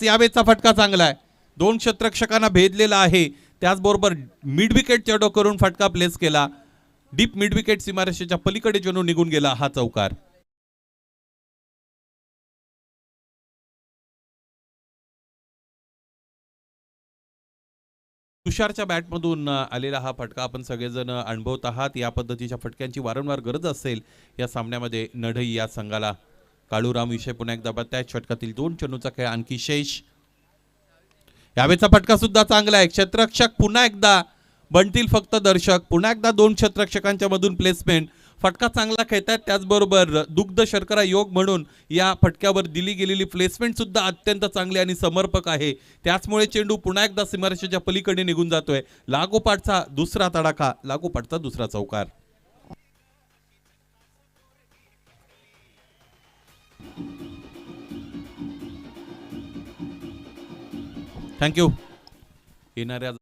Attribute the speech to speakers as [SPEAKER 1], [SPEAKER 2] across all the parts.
[SPEAKER 1] यावेचा फटका चांगला आहे, दोन क्षेत्ररक्षकांना भेदलेला आहे, त्याचबरोबर मिड विकेट चेंडू करून फटका प्लेस केला, डीप मिड विकेट सीमारेषेच्या पलीकडे चेंडू निघून गेला, हा चौकार। तुषारच्या बॅटमधून आलेला हा फटका आपण सगळेजण अनुभवत आहात। या पद्धतीच्या फटक्यांची वारंवार गरज असेल या सामन्यामध्ये नढई या संघाला। काळूराम विषय पुन्हा एकदा त्याच षटकातील दोन चेंडूचा खेळ आणखी शेष। यावेचा फटका सुद्धा चांगला आहे, क्षेत्ररक्षक पुन्हा एकदा बनतील फक्त दर्शक, पुन्हा एकदा दोन क्षेत्ररक्षकांच्या मधून प्लेसमेंट, फटका चांगला खेळतात, त्याचबरोबर दुग्ध शर्करा योग म्हणून या फटक्यावर दिली गेलेली प्लेसमेंट सुद्धा अत्यंत चांगली आणि समर्पक आहे, त्याचमुळे चेंडू पुन्हा एकदा सीमारेषेच्या पलीकडे निघून जातोय। लागोपाठचा दुसरा तडाखा, लागोपाठचा दुसरा चौकार। थँक्यू। येणाऱ्या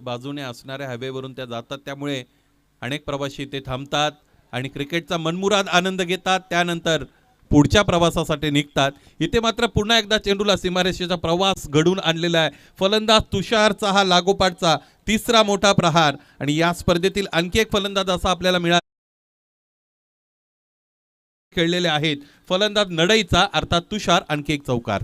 [SPEAKER 1] बाजूने असणाऱ्या हायवेवरून त्या जातात, त्यामुळे अनेक प्रवासी इथे थांबतात आणि क्रिकेटचा मनमुराद आनंद घेतात, त्यानंतर पुढच्या प्रवासासाठी निघतात। इथे मात्र पुन्हा एकदा चेंडूला सीमारेषेचा प्रवास घडून आणलेला आहे। फलंदाज तुषारचा हा लागोपाठचा तिसरा मोठा प्रहार आणि या स्पर्धेतील आणखी एक फलंदाज असा आपल्याला मिळाला खेळलेले आहेत, फलंदाज नडईचा अर्थात तुषार, आणखी एक चौकार।